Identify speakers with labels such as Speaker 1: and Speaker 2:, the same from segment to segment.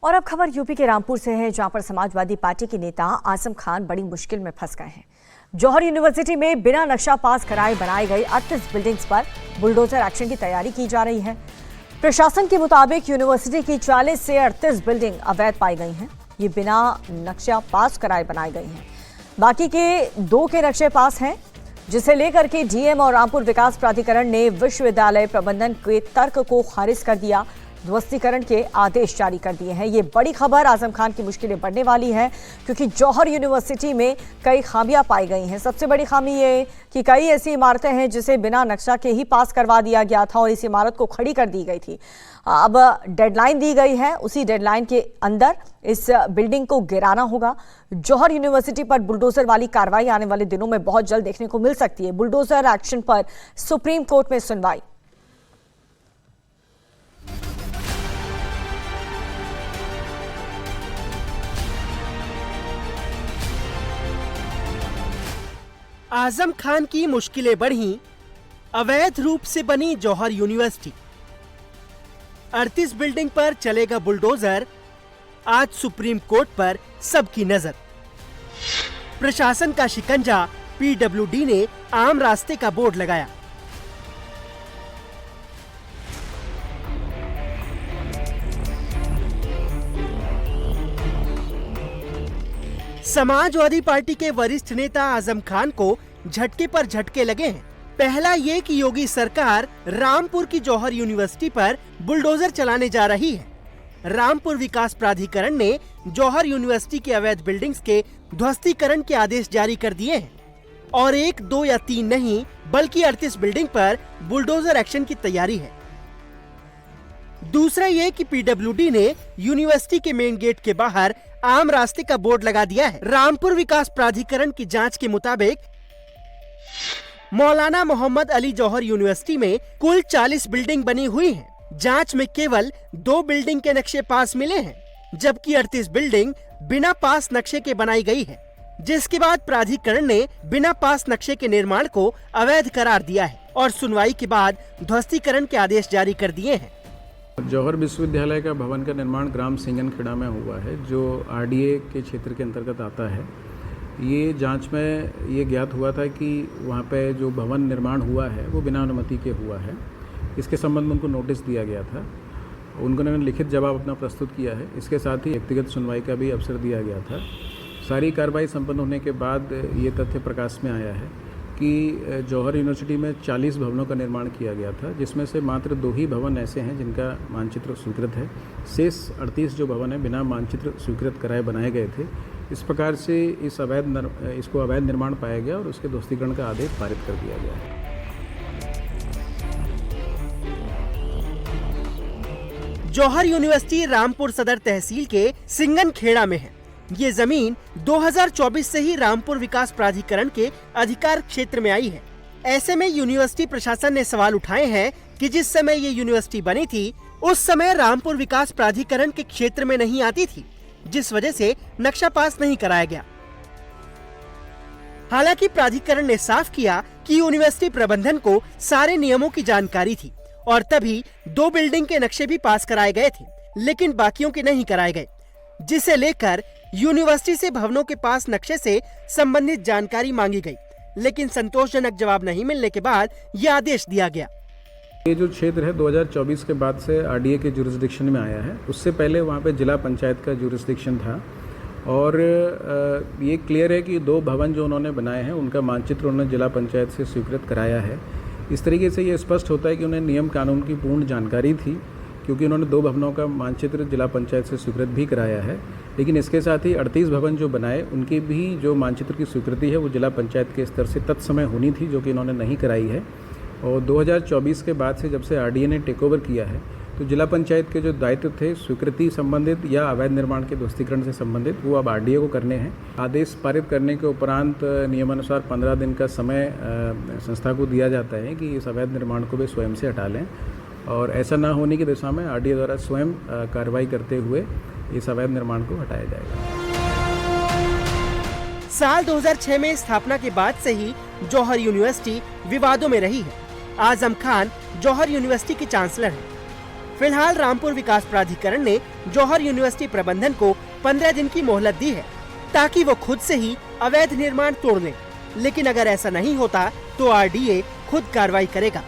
Speaker 1: और अब खबर यूपी के रामपुर से है, जहां पर समाजवादी पार्टी के नेता आजम खान बड़ी मुश्किल में फंस गए हैं। जौहर यूनिवर्सिटी में बिना नक्शा पास कराए बनाई गई 38 बिल्डिंग्स पर बुलडोजर एक्शन की तैयारी की जा रही है। प्रशासन के मुताबिक यूनिवर्सिटी की 40 से 38 बिल्डिंग अवैध पाई गई हैं। ये बिना नक्शा पास कराए बनाई गई हैं। बाकी के 2 के नक्शे पास हैं, जिसे लेकर के डीएम और रामपुर विकास प्राधिकरण ने विश्वविद्यालय प्रबंधन के तर्क को खारिज कर दिया, ध्वस्तीकरण के आदेश जारी कर दिए हैं। ये बड़ी खबर, आजम खान की मुश्किलें बढ़ने वाली हैं, क्योंकि जौहर यूनिवर्सिटी में कई खामियां पाई गई हैं। सबसे बड़ी खामी ये कि कई ऐसी इमारतें हैं जिसे बिना नक्शा के ही पास करवा दिया गया था और इस इमारत को खड़ी कर दी गई थी। अब डेडलाइन दी गई है, उसी डेडलाइन के अंदर इस बिल्डिंग को गिराना होगा। जौहर यूनिवर्सिटी पर बुलडोजर वाली कार्रवाई आने वाले दिनों में बहुत जल्द देखने को मिल सकती है। बुलडोजर एक्शन पर सुप्रीम कोर्ट में सुनवाई।
Speaker 2: आजम खान की मुश्किलें बढ़ी, अवैध रूप से बनी जौहर यूनिवर्सिटी। 38 बिल्डिंग पर चलेगा बुलडोजर, आज सुप्रीम कोर्ट पर सबकी नजर। प्रशासन का शिकंजा, पीडब्ल्यूडी ने आम रास्ते का बोर्ड लगाया। समाजवादी पार्टी के वरिष्ठ नेता आजम खान को झटके पर झटके लगे हैं। पहला ये कि योगी सरकार रामपुर की जौहर यूनिवर्सिटी पर बुलडोजर चलाने जा रही है। रामपुर विकास प्राधिकरण ने जौहर यूनिवर्सिटी के अवैध बिल्डिंग्स के ध्वस्तीकरण के आदेश जारी कर दिए हैं और 1, 2 या 3 नहीं बल्कि 38 बिल्डिंग पर बुलडोजर एक्शन की तैयारी है। दूसरा ये कि पीडब्ल्यूडी ने यूनिवर्सिटी के मेन गेट के बाहर आम रास्ते का बोर्ड लगा दिया है। रामपुर विकास प्राधिकरण की जांच के मुताबिक मौलाना मोहम्मद अली जौहर यूनिवर्सिटी में कुल 40 बिल्डिंग बनी हुई हैं। जांच में केवल 2 बिल्डिंग के नक्शे पास मिले हैं, जबकि 38 बिल्डिंग बिना पास नक्शे के बनाई गई है, जिसके बाद प्राधिकरण ने बिना पास नक्शे के निर्माण को अवैध करार दिया है और सुनवाई के बाद ध्वस्तीकरण के आदेश जारी कर दिए हैं।
Speaker 3: जौहर विश्वविद्यालय का भवन का निर्माण ग्राम सिंगनखेड़ा में हुआ है, जो आरडीए के क्षेत्र के अंतर्गत आता है। ये जांच में ये ज्ञात हुआ था कि वहाँ पे जो भवन निर्माण हुआ है वो बिना अनुमति के हुआ है। इसके संबंध में उनको नोटिस दिया गया था, उन्होंने लिखित जवाब अपना प्रस्तुत किया है। इसके साथ ही व्यक्तिगत सुनवाई का भी अवसर दिया गया था। सारी कार्रवाई संपन्न होने के बाद ये तथ्य प्रकाश में आया है कि जौहर यूनिवर्सिटी में 40 भवनों का निर्माण किया गया था, जिसमें से मात्र 2 ही भवन ऐसे हैं जिनका मानचित्र स्वीकृत है। शेष 38 जो भवन है बिना मानचित्र स्वीकृत कराए बनाए गए थे। इस प्रकार से इसको अवैध निर्माण पाया गया और उसके ध्वस्तीकरण का आदेश पारित कर दिया गया है।
Speaker 2: जौहर यूनिवर्सिटी रामपुर सदर तहसील के सिंगनखेड़ा में है। ये जमीन 2024 से ही रामपुर विकास प्राधिकरण के अधिकार क्षेत्र में आई है। ऐसे में यूनिवर्सिटी प्रशासन ने सवाल उठाए हैं कि जिस समय ये यूनिवर्सिटी बनी थी उस समय रामपुर विकास प्राधिकरण के क्षेत्र में नहीं आती थी, जिस वजह से नक्शा पास नहीं कराया गया। हालांकि प्राधिकरण ने साफ किया कि यूनिवर्सिटी प्रबंधन को सारे नियमों की जानकारी थी और तभी 2 बिल्डिंग के नक्शे भी पास कराए गए थे, लेकिन बाकियों के नहीं कराए गए, जिसे लेकर यूनिवर्सिटी से भवनों के पास नक्शे से संबंधित जानकारी मांगी गई, लेकिन संतोषजनक जवाब नहीं मिलने के बाद यह आदेश दिया गया।
Speaker 3: ये जो क्षेत्र है 2024 के बाद से आरडीए के जुरिस्डिक्शन में आया है। उससे पहले वहाँ पे जिला पंचायत का जुरिस्डिक्शन था और ये क्लियर है कि 2 भवन जो उन्होंने बनाए हैं उनका मानचित्र उन्होंने जिला पंचायत से स्वीकृत कराया है। इस तरीके से ये स्पष्ट होता है कि उन्हें नियम कानून की पूर्ण जानकारी थी, क्योंकि उन्होंने 2 भवनों का मानचित्र जिला पंचायत से स्वीकृत भी कराया है। लेकिन इसके साथ ही 38 भवन जो बनाए उनकी भी जो मानचित्र की स्वीकृति है वो जिला पंचायत के स्तर से तत्समय होनी थी, जो कि इन्होंने नहीं कराई है। और 2024 के बाद से जब से आरडीए ने टेक ओवर किया है तो जिला पंचायत के जो दायित्व थे स्वीकृति संबंधित या अवैध निर्माण के ध्वस्तीकरण से संबंधित, वो अब आरडीए को करने हैं। आदेश पारित करने के उपरांत नियमानुसार 15 दिन का समय संस्था को दिया जाता है कि इस अवैध निर्माण को वे स्वयं से हटा लें, और ऐसा ना होने की दिशा में आरडीए द्वारा स्वयं कार्रवाई करते हुए इस अवैध निर्माण को हटाया जाएगा।
Speaker 2: साल 2006 में स्थापना के बाद से ही जौहर यूनिवर्सिटी विवादों में रही है। आजम खान जौहर यूनिवर्सिटी के चांसलर हैं। फिलहाल रामपुर विकास प्राधिकरण ने जौहर यूनिवर्सिटी प्रबंधन को 15 दिन की मोहलत दी है ताकि वो खुद से ही अवैध निर्माण तोड़ ले। लेकिन अगर ऐसा नहीं होता तो आरडीए खुद कार्रवाई करेगा।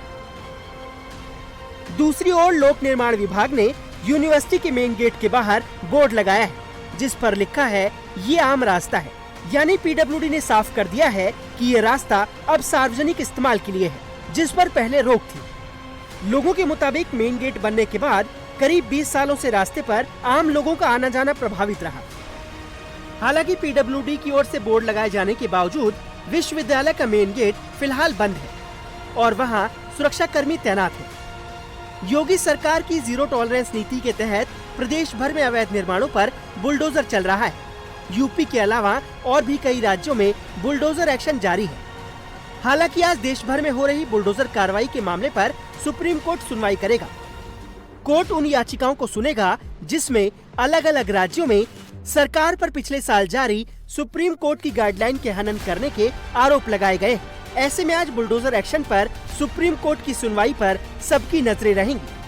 Speaker 2: दूसरी ओर लोक निर्माण विभाग ने यूनिवर्सिटी के मेन गेट के बाहर बोर्ड लगाया है जिस पर लिखा है ये आम रास्ता है, यानी पीडब्ल्यूडी ने साफ कर दिया है कि ये रास्ता अब सार्वजनिक इस्तेमाल के लिए है, जिस पर पहले रोक थी। लोगों के मुताबिक मेन गेट बनने के बाद करीब 20 सालों से रास्ते पर आम लोगों का आना जाना प्रभावित रहा। हालांकि पीडब्ल्यूडी की ओर से बोर्ड लगाए जाने के बावजूद विश्वविद्यालय का मेन गेट फिलहाल बंद है और वहां सुरक्षा कर्मी तैनात हैं। योगी सरकार की जीरो टॉलरेंस नीति के तहत प्रदेश भर में अवैध निर्माणों पर बुलडोजर चल रहा है। यूपी के अलावा और भी कई राज्यों में बुलडोजर एक्शन जारी है। हालांकि आज देश भर में हो रही बुलडोजर कार्रवाई के मामले पर सुप्रीम कोर्ट सुनवाई करेगा। कोर्ट उन याचिकाओं को सुनेगा जिसमें अलग अलग राज्यों में सरकार पर पिछले साल जारी सुप्रीम कोर्ट की गाइडलाइन के हनन करने के आरोप लगाए गए। ऐसे में आज बुलडोजर एक्शन पर सुप्रीम कोर्ट की सुनवाई पर सबकी नजरें रहेंगी।